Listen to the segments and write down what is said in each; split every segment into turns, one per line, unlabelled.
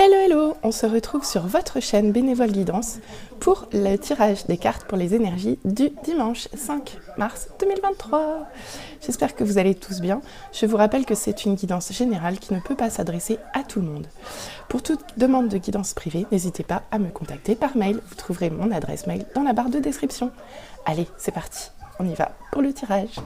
Hello hello, on se retrouve sur votre chaîne Bénévole Guidance pour le tirage des cartes pour les énergies du dimanche 5 mars 2023. J'espère que vous allez tous bien. Je vous rappelle que c'est une guidance générale qui ne peut pas s'adresser à tout le monde. Pour toute demande de guidance privée, n'hésitez pas à me contacter par mail. Vous trouverez mon adresse mail dans la barre de description. Allez, c'est parti, on y va pour le tirage.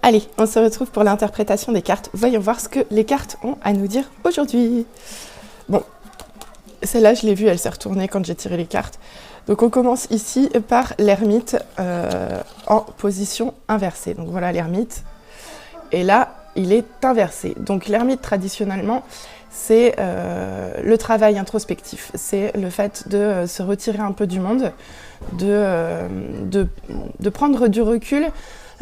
Allez, on se retrouve pour l'interprétation des cartes. Voyons voir ce que les cartes ont à nous dire aujourd'hui. Bon, celle-là, je l'ai vue, elle s'est retournée quand j'ai tiré les cartes. Donc on commence ici par l'ermite en position inversée. Donc voilà l'ermite. Et là, il est inversé. Donc l'ermite, traditionnellement, c'est le travail introspectif. C'est le fait de se retirer un peu du monde, de prendre du recul,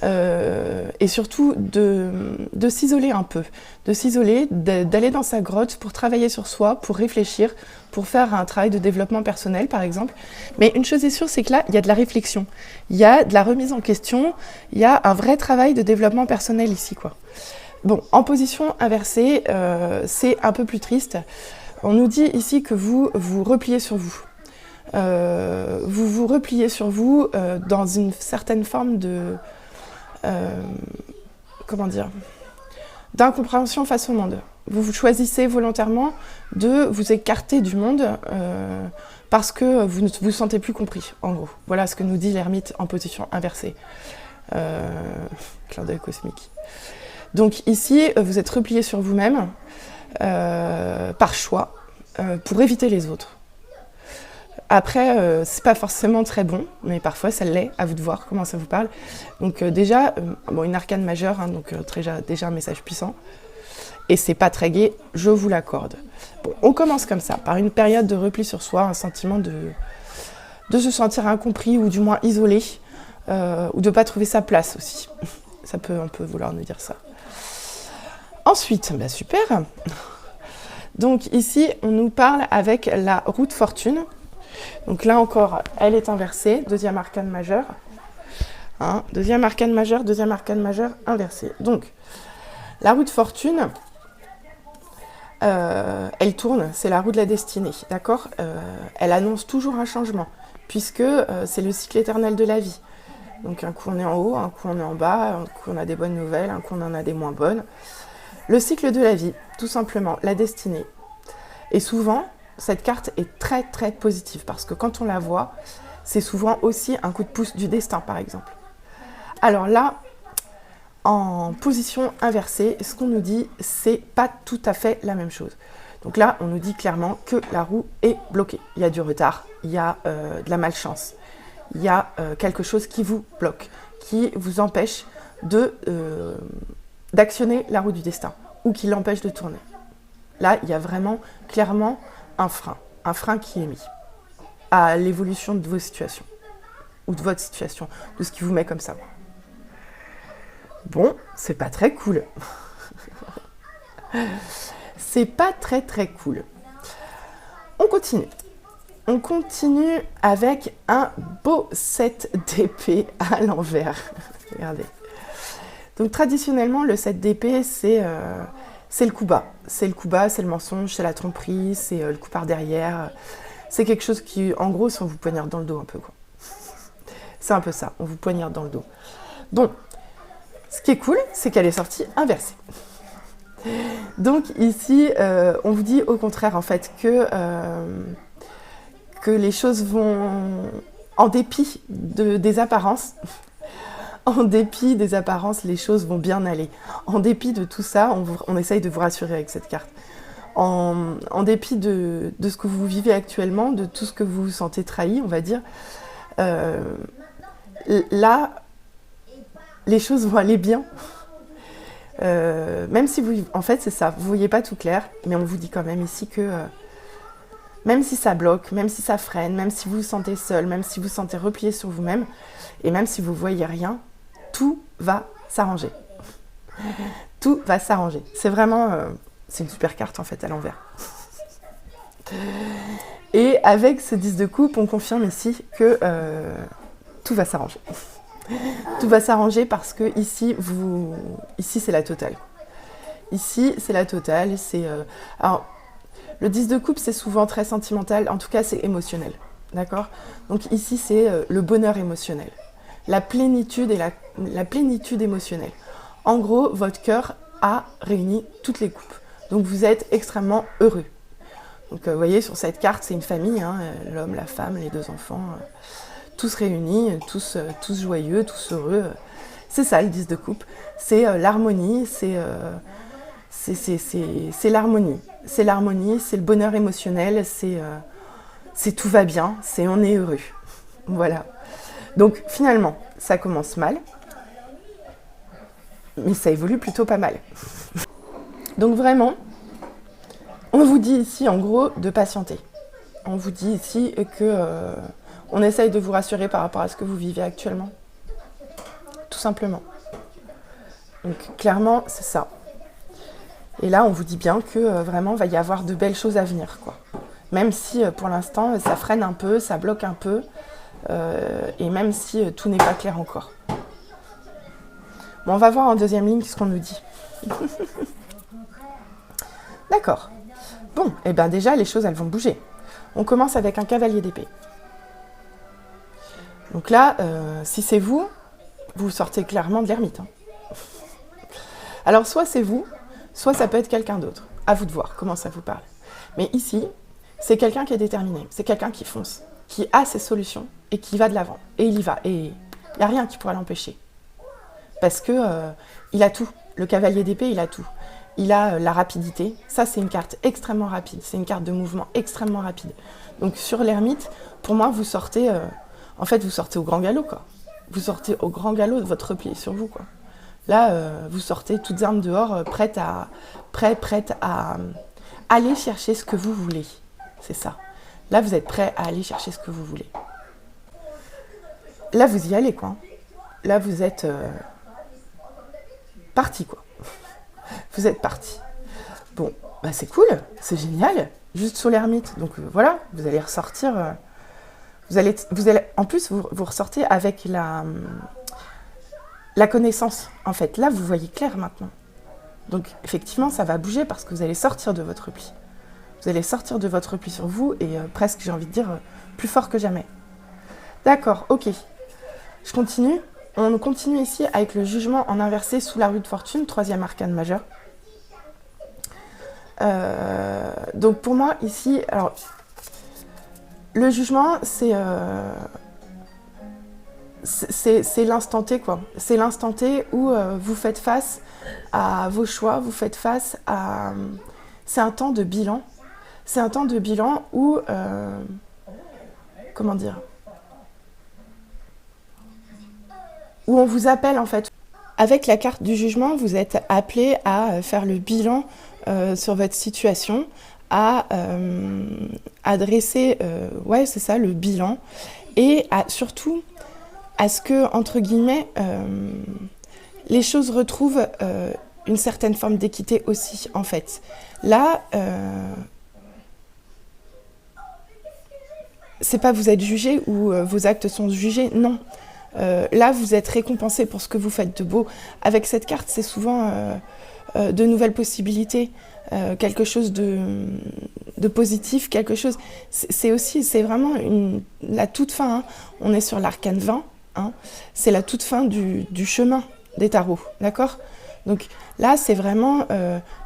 et surtout de s'isoler un peu, d'aller dans sa grotte pour travailler sur soi, pour réfléchir, pour faire un travail de développement personnel par exemple. Mais une chose est sûre, c'est que là, il y a de la réflexion, il y a de la remise en question, il y a un vrai travail de développement personnel ici, quoi. Bon, en position inversée, c'est un peu plus triste. On nous dit ici que vous vous repliez sur vous. Vous vous repliez sur vous dans une certaine forme de... comment dire, d'incompréhension face au monde. Vous choisissez volontairement de vous écarter du monde parce que vous ne vous sentez plus compris, en gros. Voilà ce que nous dit l'ermite en position inversée. Clin d'œil cosmique. Donc ici, vous êtes replié sur vous-même par choix pour éviter les autres. Après, c'est pas forcément très bon, mais parfois ça l'est, à vous de voir comment ça vous parle. Donc déjà, bon, une arcane majeure, hein, donc déjà un message puissant. Et c'est pas très gai, je vous l'accorde. Bon, on commence comme ça, par une période de repli sur soi, un sentiment de se sentir incompris ou du moins isolé, ou de pas trouver sa place aussi. Ça peut un peu vouloir nous dire ça. Ensuite, bah super. Donc ici, on nous parle avec la roue de fortune. Donc là encore, elle est inversée, deuxième arcane majeure. Hein, deuxième arcane majeure inversée. Donc, la roue de fortune, elle tourne, c'est la roue de la destinée, d'accord. Elle annonce toujours un changement, puisque c'est le cycle éternel de la vie. Donc un coup on est en haut, un coup on est en bas, un coup on a des bonnes nouvelles, un coup on en a des moins bonnes. Le cycle de la vie, tout simplement, la destinée. Et souvent, cette carte est très très positive parce que quand on la voit, c'est souvent aussi un coup de pouce du destin par exemple. Alors là, en position inversée, ce qu'on nous dit, c'est pas tout à fait la même chose. Donc là, on nous dit clairement que la roue est bloquée. Il y a du retard, il y a de la malchance, il y a quelque chose qui vous bloque, qui vous empêche d'actionner la roue du destin ou qui l'empêche de tourner. Là, il y a vraiment clairement un frein qui est mis à l'évolution de vos situations, ou de votre situation, de ce qui vous met comme ça. Bon, c'est pas très cool. C'est pas très très cool. On continue. On continue avec un beau 7 d'épée à l'envers. Regardez. Donc traditionnellement, le 7 d'épée, c'est le coup bas. C'est le coup bas, c'est le mensonge, c'est la tromperie, c'est le coup par derrière. C'est quelque chose qui, en gros, on vous poignarde dans le dos un peu, quoi. C'est un peu ça, on vous poignarde dans le dos. Bon, ce qui est cool, c'est qu'elle est sortie inversée. Donc ici, on vous dit au contraire, en fait, que les choses vont, en dépit des apparences, en dépit des apparences, les choses vont bien aller. En dépit de tout ça, on essaye de vous rassurer avec cette carte. En dépit de ce que vous vivez actuellement, de tout ce que vous vous sentez trahi, on va dire, là, les choses vont aller bien. Même si vous... En fait, c'est ça, vous ne voyez pas tout clair, mais on vous dit quand même ici que même si ça bloque, même si ça freine, même si vous vous sentez seul, même si vous vous sentez replié sur vous-même, et même si vous ne voyez rien, tout va s'arranger. Tout va s'arranger. C'est vraiment... c'est une super carte, en fait, à l'envers. Et avec ce 10 de coupe, on confirme ici que tout va s'arranger. Tout va s'arranger parce que ici c'est la totale. Ici, c'est la totale. Alors, le 10 de coupe, c'est souvent très sentimental. En tout cas, c'est émotionnel. D'accord? Donc ici, c'est le bonheur émotionnel. La plénitude et la plénitude émotionnelle. En gros, votre cœur a réuni toutes les coupes. Donc, vous êtes extrêmement heureux. Donc, vous voyez, sur cette carte, c'est une famille. Hein, l'homme, la femme, les 2 enfants. Tous réunis, tous joyeux, tous heureux. C'est ça le 10 de coupe. C'est l'harmonie, c'est l'harmonie. C'est l'harmonie, c'est le bonheur émotionnel, c'est tout va bien, c'est on est heureux. Voilà. Donc finalement, ça commence mal, mais ça évolue plutôt pas mal. Donc vraiment, on vous dit ici en gros de patienter. On vous dit ici que... on essaye de vous rassurer par rapport à ce que vous vivez actuellement. Tout simplement. Donc clairement, c'est ça. Et là, on vous dit bien que vraiment, il va y avoir de belles choses à venir, quoi. Même si pour l'instant, ça freine un peu, ça bloque un peu. Et même si tout n'est pas clair encore. Bon, on va voir en deuxième ligne ce qu'on nous dit. D'accord. Bon, et bien déjà, les choses, elles vont bouger. On commence avec un cavalier d'épée. Donc là, si c'est vous, vous sortez clairement de l'ermite. Hein. Alors, soit c'est vous, soit ça peut être quelqu'un d'autre. À vous de voir comment ça vous parle. Mais ici, c'est quelqu'un qui est déterminé. C'est quelqu'un qui fonce, qui a ses solutions et qui va de l'avant. Et il y va. Et il n'y a rien qui pourra l'empêcher. Parce que il a tout. Le cavalier d'épée, il a tout. Il a la rapidité. Ça, c'est une carte extrêmement rapide. C'est une carte de mouvement extrêmement rapide. Donc, sur l'ermite, pour moi, vous sortez... en fait, vous sortez au grand galop, quoi. Vous sortez au grand galop de votre repli sur vous, quoi. Là, vous sortez toutes armes dehors, prêtes à aller chercher ce que vous voulez. C'est ça. Là, vous êtes prêts à aller chercher ce que vous voulez. Là, vous y allez, quoi. Là, vous êtes parti, quoi. Vous êtes parti. Bon, bah c'est cool, c'est génial. Juste sur l'ermite. Donc voilà, vous allez ressortir... Vous allez, en plus, vous ressortez avec la connaissance, en fait. Là, vous voyez clair maintenant. Donc, effectivement, ça va bouger parce que vous allez sortir de votre repli. Vous allez sortir de votre repli sur vous et presque, j'ai envie de dire, plus fort que jamais. D'accord, ok. Je continue. On continue ici avec le jugement en inversé sous la rue de fortune, 3e arcane majeur. Donc, pour moi, ici... alors. Le jugement, c'est l'instant T, quoi. C'est l'instant T où vous faites face à vos choix, vous faites face à... C'est un temps de bilan. C'est un temps de bilan où... comment dire? Où on vous appelle, en fait. Avec la carte du jugement, vous êtes appelé à faire le bilan sur votre situation, à dresser, ouais, c'est ça, le bilan, et surtout à ce que, entre guillemets, les choses retrouvent une certaine forme d'équité aussi, en fait. Là, c'est pas vous êtes jugé ou vos actes sont jugés, non. Là, vous êtes récompensé pour ce que vous faites de beau. Avec cette carte, c'est souvent de nouvelles possibilités, quelque chose de positif, quelque chose... C'est vraiment la toute fin. Hein. On est sur l'arcane 20. Hein. C'est la toute fin du chemin des tarots, d'accord? Donc là, c'est vraiment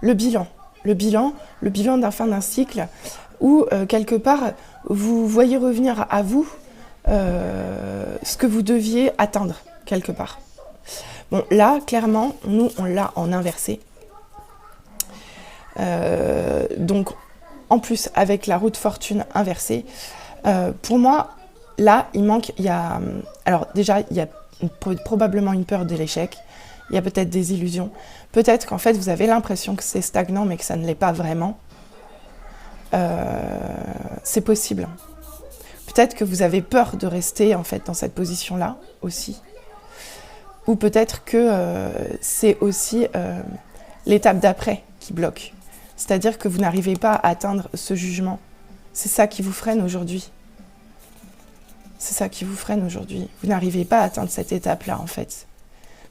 le bilan. Le bilan d'un fin d'un cycle où, quelque part, vous voyez revenir à vous ce que vous deviez atteindre, quelque part. Bon, là, clairement, nous, on l'a en inversé. Donc, en plus, avec la roue de fortune inversée, pour moi, là, alors déjà, il y a probablement une peur de l'échec. il y a peut-être des illusions. Peut-être qu'en fait, vous avez l'impression que c'est stagnant, mais que ça ne l'est pas vraiment. C'est possible. Peut-être que vous avez peur de rester en fait dans cette position-là aussi. Ou peut-être que c'est aussi l'étape d'après qui bloque. C'est-à-dire que vous n'arrivez pas à atteindre ce jugement. C'est ça qui vous freine aujourd'hui. C'est ça qui vous freine aujourd'hui. Vous n'arrivez pas à atteindre cette étape-là, en fait.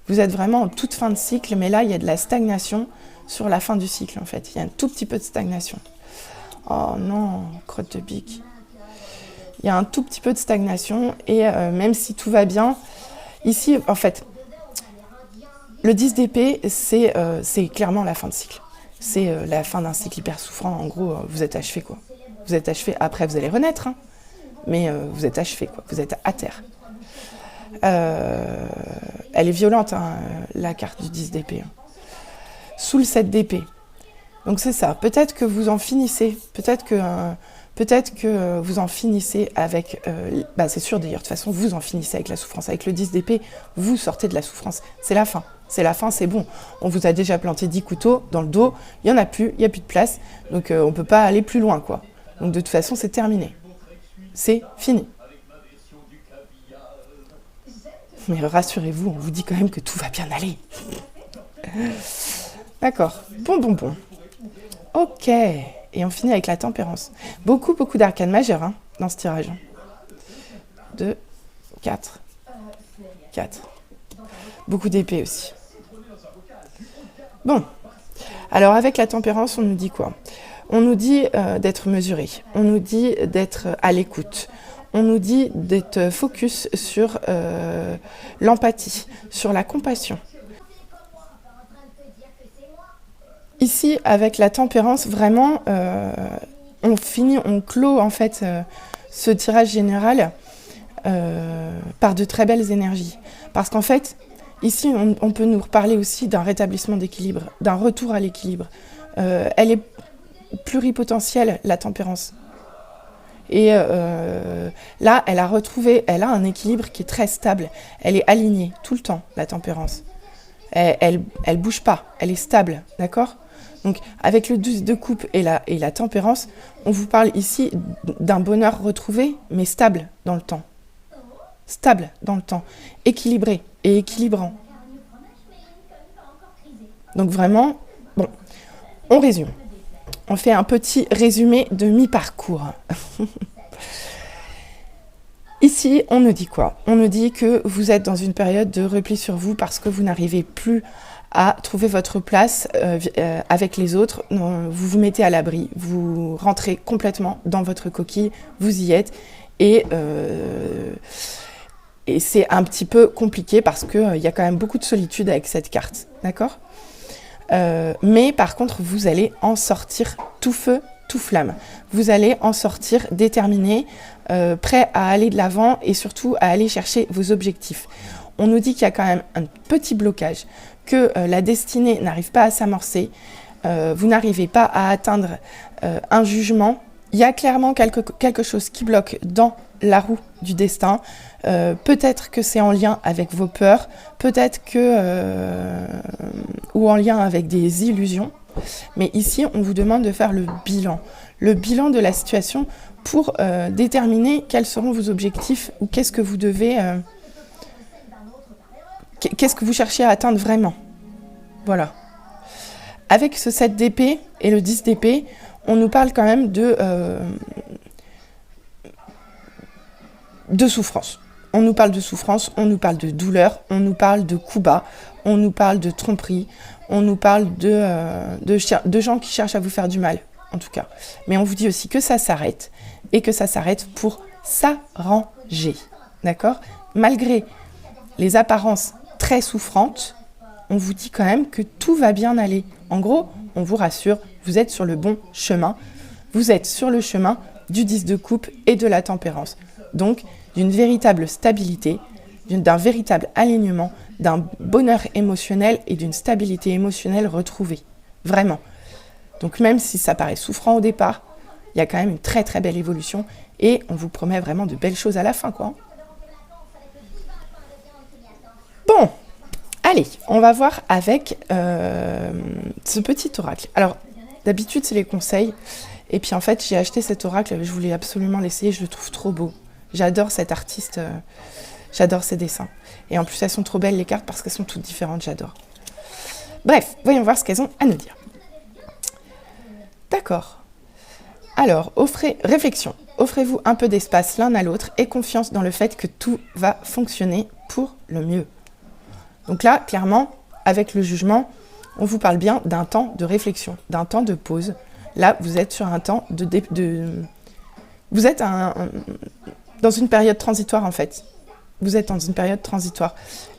Vous êtes vraiment en toute fin de cycle, mais là, il y a de la stagnation sur la fin du cycle, en fait. Il y a un tout petit peu de stagnation. Oh non, crotte de bique. Il y a un tout petit peu de stagnation, et même si tout va bien, ici, en fait, le 10 d'épée, c'est clairement la fin de cycle. C'est la fin d'un cycle hyper souffrant. En gros, vous êtes achevé, quoi. Vous êtes achevé. Après, vous allez renaître, hein. Mais vous êtes achevé, quoi. Vous êtes à terre. Elle est violente, hein, la carte du 10 d'épée. Hein. Sous le 7 d'épée. Donc c'est ça. Peut-être que vous en finissez. Peut-être que vous en finissez avec... c'est sûr d'ailleurs, de toute façon, vous en finissez avec la souffrance. Avec le 10 d'épée, vous sortez de la souffrance. C'est la fin. C'est la fin, c'est bon. On vous a déjà planté 10 couteaux dans le dos. Il n'y en a plus, il n'y a plus de place. Donc on ne peut pas aller plus loin, quoi. Donc de toute façon, c'est terminé. C'est fini. Mais rassurez-vous, on vous dit quand même que tout va bien aller. D'accord. Bon. Ok. Et on finit avec la tempérance. Beaucoup d'arcanes majeures hein, dans ce tirage. 2, 4. Beaucoup d'épées aussi. Bon. Alors avec la tempérance, on nous dit quoi ? On nous dit d'être mesuré. On nous dit d'être à l'écoute. On nous dit d'être focus sur l'empathie, sur la compassion. Ici, avec la tempérance, vraiment, on clôt en fait ce tirage général par de très belles énergies. Parce qu'en fait, ici, on peut nous reparler aussi d'un rétablissement d'équilibre, d'un retour à l'équilibre. Elle est pluripotentielle, la tempérance. Et là, elle a un équilibre qui est très stable. Elle est alignée tout le temps, la tempérance. Elle bouge pas, elle est stable, d'accord ? Donc, avec le 12 de coupe et la tempérance, on vous parle ici d'un bonheur retrouvé, mais stable dans le temps. Stable dans le temps, équilibré et équilibrant. Donc vraiment, bon, on résume. On fait un petit résumé de mi-parcours. Ici, on nous dit quoi ? On nous dit que vous êtes dans une période de repli sur vous parce que vous n'arrivez plus à trouver votre place avec les autres. Vous vous mettez à l'abri, vous rentrez complètement dans votre coquille, vous y êtes. Et c'est un petit peu compliqué parce qu'il y a quand même beaucoup de solitude avec cette carte, d'accord ? Mais par contre, vous allez en sortir tout feu, tout flamme. Vous allez en sortir déterminé, prêt à aller de l'avant et surtout à aller chercher vos objectifs. On nous dit qu'il y a quand même un petit blocage, que la destinée n'arrive pas à s'amorcer, vous n'arrivez pas à atteindre un jugement. Il y a clairement quelque chose qui bloque dans la roue du destin. Peut-être que c'est en lien avec vos peurs, peut-être que ou en lien avec des illusions. Mais ici, on vous demande de faire le bilan de la situation pour déterminer quels seront vos objectifs ou qu'est-ce que vous devez, qu'est-ce que vous cherchez à atteindre vraiment. Voilà. Avec ce 7 d'épée et le 10 d'épée, on nous parle quand même de souffrance. On nous parle de souffrance, on nous parle de douleur, on nous parle de coups bas, on nous parle de tromperie, on nous parle de gens qui cherchent à vous faire du mal, en tout cas. Mais on vous dit aussi que ça s'arrête, et que ça s'arrête pour s'arranger, d'accord ? Malgré les apparences très souffrantes, on vous dit quand même que tout va bien aller. En gros, on vous rassure, vous êtes sur le bon chemin, vous êtes sur le chemin du 10 de coupe et de la tempérance. Donc, d'une véritable stabilité, d'un véritable alignement, d'un bonheur émotionnel et d'une stabilité émotionnelle retrouvée. Vraiment. Donc même si ça paraît souffrant au départ, il y a quand même une très très belle évolution et on vous promet vraiment de belles choses à la fin, quoi. Bon, Allez, on va voir avec ce petit oracle. Alors, d'habitude, c'est les conseils. Et puis, en fait, j'ai acheté cet oracle. Je voulais absolument l'essayer. Je le trouve trop beau. J'adore cet artiste. J'adore ses dessins. Et en plus, elles sont trop belles, les cartes, parce qu'elles sont toutes différentes. J'adore. Bref, voyons voir ce qu'elles ont à nous dire. D'accord. Alors, réflexion. Offrez-vous un peu d'espace l'un à l'autre et confiance dans le fait que tout va fonctionner pour le mieux. Donc là, clairement, avec le jugement, on vous parle bien d'un temps de réflexion, d'un temps de pause. Là, vous êtes sur un temps vous êtes dans une période transitoire, en fait. Vous êtes dans une période transitoire.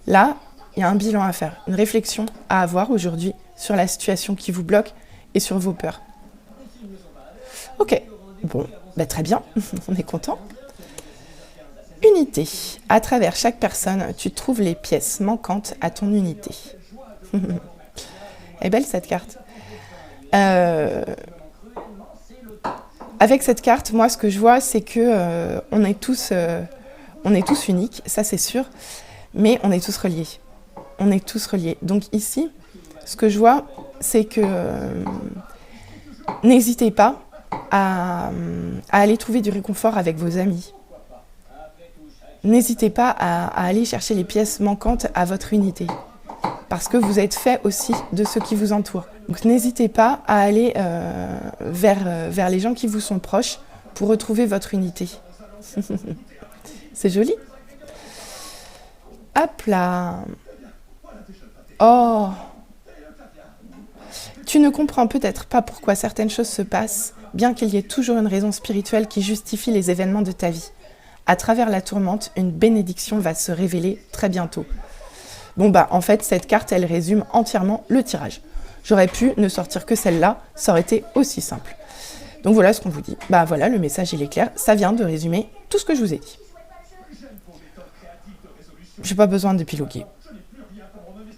Là, il y a un bilan à faire, une réflexion à avoir aujourd'hui sur la situation qui vous bloque et sur vos peurs. Ok, bon, bah très bien, on est content. Unité. À travers chaque personne, tu trouves les pièces manquantes à ton unité. Elle est belle cette carte. Avec cette carte, moi, ce que je vois, c'est que on est tous uniques, ça c'est sûr, mais on est tous reliés. On est tous reliés. Donc ici, ce que je vois, c'est que n'hésitez pas à aller trouver du réconfort avec vos amis. N'hésitez pas à aller chercher les pièces manquantes à votre unité, parce que vous êtes fait aussi de ceux qui vous entourent. Donc n'hésitez pas à aller vers les gens qui vous sont proches pour retrouver votre unité. C'est joli. Hop là. Oh. Tu ne comprends peut-être pas pourquoi certaines choses se passent, bien qu'il y ait toujours une raison spirituelle qui justifie les événements de ta vie. À travers la tourmente, une bénédiction va se révéler très bientôt. Bon bah en fait cette carte elle résume entièrement le tirage. J'aurais pu ne sortir que celle-là, ça aurait été aussi simple. Donc voilà ce qu'on vous dit. Bah voilà, le message il est clair, ça vient de résumer tout ce que je vous ai dit. J'ai pas besoin d'épiloguer.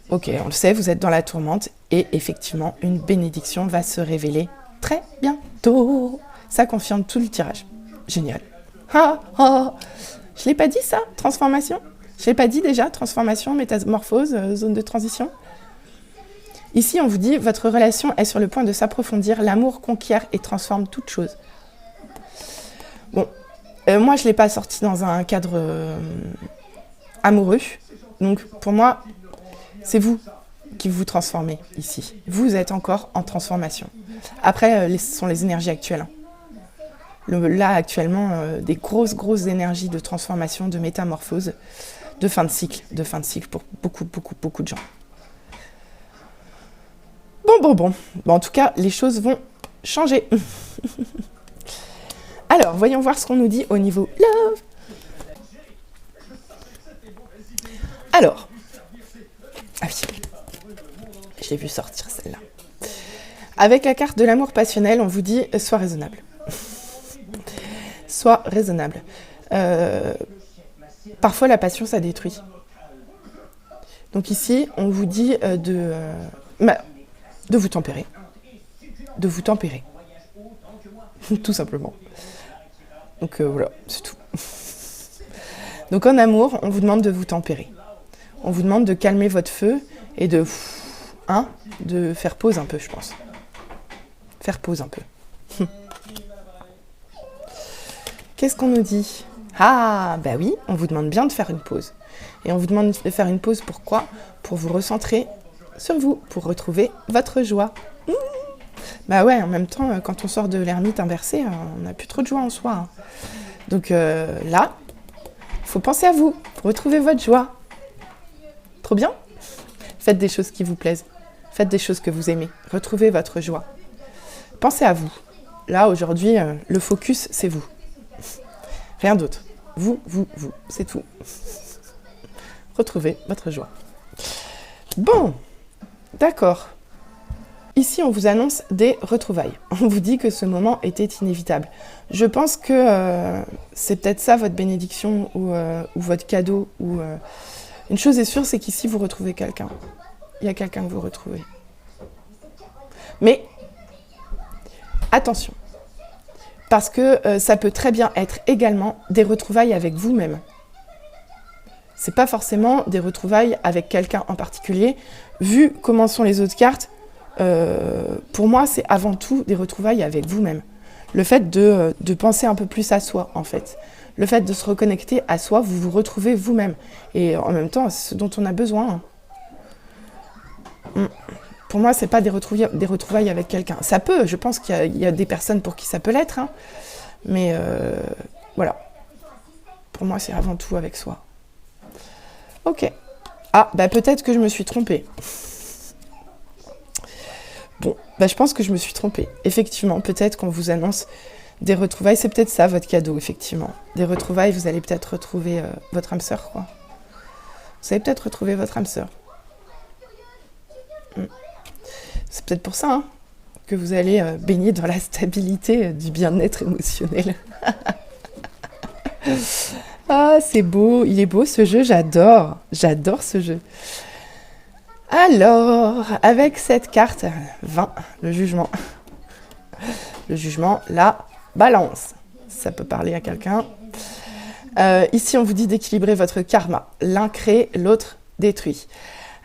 Ok, on le sait, vous êtes dans la tourmente et effectivement une bénédiction va se révéler très bientôt. Ça confirme tout le tirage. Génial. Ah, ah. Je l'ai pas dit ça, transformation? Je l'ai pas dit déjà, transformation, métamorphose, zone de transition? Ici, on vous dit, votre relation est sur le point de s'approfondir, l'amour conquiert et transforme toute chose. Bon, moi, je ne l'ai pas sorti dans un cadre amoureux. Donc, pour moi, c'est vous qui vous transformez ici. Vous êtes encore en transformation. Après, ce sont les énergies actuelles. Là, actuellement, des grosses énergies de transformation, de métamorphose, de fin de cycle pour beaucoup de gens. Bon. En tout cas, les choses vont changer. Alors, voyons voir ce qu'on nous dit au niveau love. Alors, ah oui, je l'ai vu sortir celle-là. Avec la carte de l'amour passionnel, on vous dit « Sois raisonnable ». Sois raisonnable. Parfois, la passion, ça détruit. Donc ici, on vous dit de vous tempérer. De vous tempérer. Tout simplement. Donc voilà, c'est tout. Donc en amour, on vous demande de vous tempérer. On vous demande de calmer votre feu et de faire pause un peu, je pense. Faire pause un peu. Qu'est-ce qu'on nous dit? Ah, bah oui, on vous demande bien de faire une pause. Et on vous demande de faire une pause, pourquoi? Pour vous recentrer sur vous, pour retrouver votre joie. Bah ouais, en même temps, quand on sort de l'ermite inversée, on n'a plus trop de joie en soi. Hein. Donc là, il faut penser à vous, pour retrouver votre joie. Trop bien? Faites des choses qui vous plaisent. Faites des choses que vous aimez. Retrouvez votre joie. Pensez à vous. Là, aujourd'hui, le focus, c'est vous. Rien d'autre. Vous, c'est tout. Retrouvez votre joie. Bon, d'accord. Ici, on vous annonce des retrouvailles. On vous dit que ce moment était inévitable. Je pense que c'est peut-être ça votre bénédiction ou votre cadeau. Une chose est sûre, c'est qu'ici, vous retrouvez quelqu'un. Il y a quelqu'un que vous retrouvez. Mais attention. Parce que ça peut très bien être également des retrouvailles avec vous-même. C'est pas forcément des retrouvailles avec quelqu'un en particulier. Vu comment sont les autres cartes, pour moi, c'est avant tout des retrouvailles avec vous-même. Le fait de penser un peu plus à soi, en fait. Le fait de se reconnecter à soi, vous vous retrouvez vous-même. Et en même temps, c'est ce dont on a besoin. Pour moi, c'est pas des retrouvailles avec quelqu'un. Ça peut, je pense qu'il y a des personnes pour qui ça peut l'être. Hein. Mais voilà. Pour moi, c'est avant tout avec soi. Ok. Ah, bah peut-être que je me suis trompée. Bon, bah je pense que je me suis trompée. Effectivement, peut-être qu'on vous annonce des retrouvailles. C'est peut-être ça, votre cadeau, effectivement. Des retrouvailles, vous allez peut-être retrouver votre âme sœur, quoi. Vous allez peut-être retrouver votre âme sœur. C'est peut-être pour ça, hein, que vous allez baigner dans la stabilité du bien-être émotionnel. Ah, c'est beau, il est beau ce jeu, j'adore ce jeu. Alors, avec cette carte 20, le jugement, la balance, ça peut parler à quelqu'un. Ici, on vous dit d'équilibrer votre karma, l'un crée, l'autre détruit.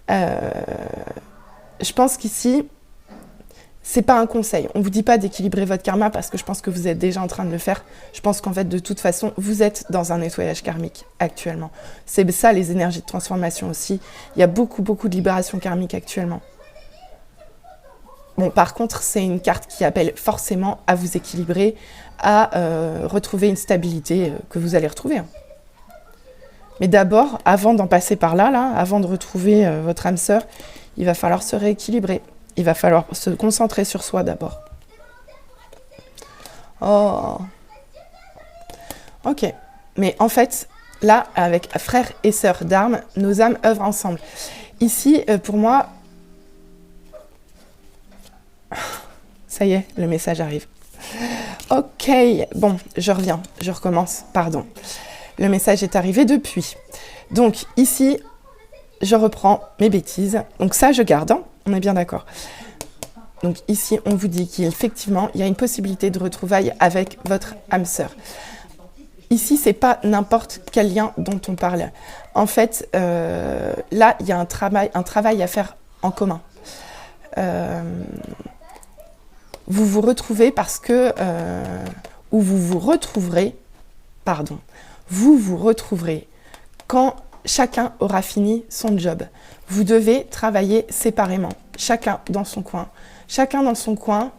Je pense qu'ici, c'est pas un conseil. On vous dit pas d'équilibrer votre karma parce que je pense que vous êtes déjà en train de le faire. Je pense qu'en fait, de toute façon, vous êtes dans un nettoyage karmique actuellement. C'est ça, les énergies de transformation aussi. Il y a beaucoup de libération karmique actuellement. Bon, par contre, c'est une carte qui appelle forcément à vous équilibrer, à retrouver une stabilité que vous allez retrouver. Hein. Mais d'abord, avant d'en passer par là, avant de retrouver votre âme sœur, il va falloir se rééquilibrer. Il va falloir se concentrer sur soi d'abord. Oh. Ok. Mais en fait, là, avec frères et sœurs d'armes, nos âmes œuvrent ensemble. Ici, pour moi... Ça y est, le message arrive. Ok. Bon, je reviens. Je recommence. Pardon. Le message est arrivé depuis. Donc, ici... Je reprends mes bêtises. Donc ça, je garde. Hein, on est bien d'accord. Donc ici, on vous dit qu'effectivement, il y a une possibilité de retrouvailles avec votre âme sœur. Ici, c'est pas n'importe quel lien dont on parle. En fait, là, il y a un travail à faire en commun. Vous vous retrouvez parce que... ou vous retrouverez... Pardon. Vous vous retrouverez quand... Chacun aura fini son job. Vous devez travailler séparément, chacun dans son coin. Chacun dans son coin,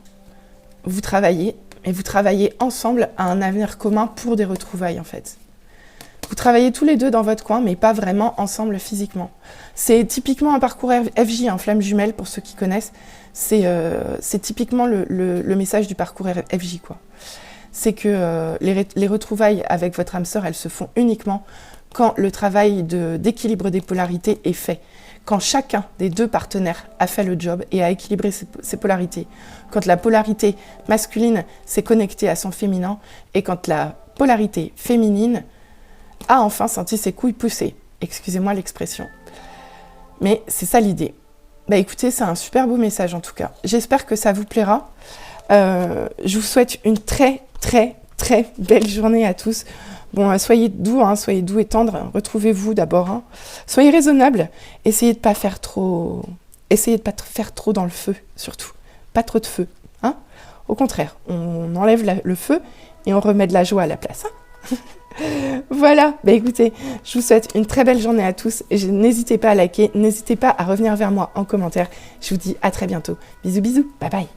vous travaillez, et vous travaillez ensemble à un avenir commun pour des retrouvailles, en fait. Vous travaillez tous les deux dans votre coin, mais pas vraiment ensemble physiquement. C'est typiquement un parcours FJ, un flamme jumelle, pour ceux qui connaissent. C'est typiquement le message du parcours FJ, quoi. C'est que les retrouvailles avec votre âme sœur, elles se font uniquement quand le travail d'équilibre des polarités est fait, quand chacun des deux partenaires a fait le job et a équilibré ses polarités, quand la polarité masculine s'est connectée à son féminin et quand la polarité féminine a enfin senti ses couilles pousser. Excusez-moi l'expression. Mais c'est ça l'idée. Bah écoutez, c'est un super beau message en tout cas. J'espère que ça vous plaira. Je vous souhaite une très belle journée à tous. Bon, soyez doux et tendres, retrouvez-vous d'abord. Hein. Soyez raisonnables, essayez de pas faire trop dans le feu, surtout. Pas trop de feu. Hein. Au contraire, on enlève le feu et on remet de la joie à la place. Hein. Voilà, bah écoutez, je vous souhaite une très belle journée à tous. Et n'hésitez pas à liker, n'hésitez pas à revenir vers moi en commentaire. Je vous dis à très bientôt. Bisous, bye bye.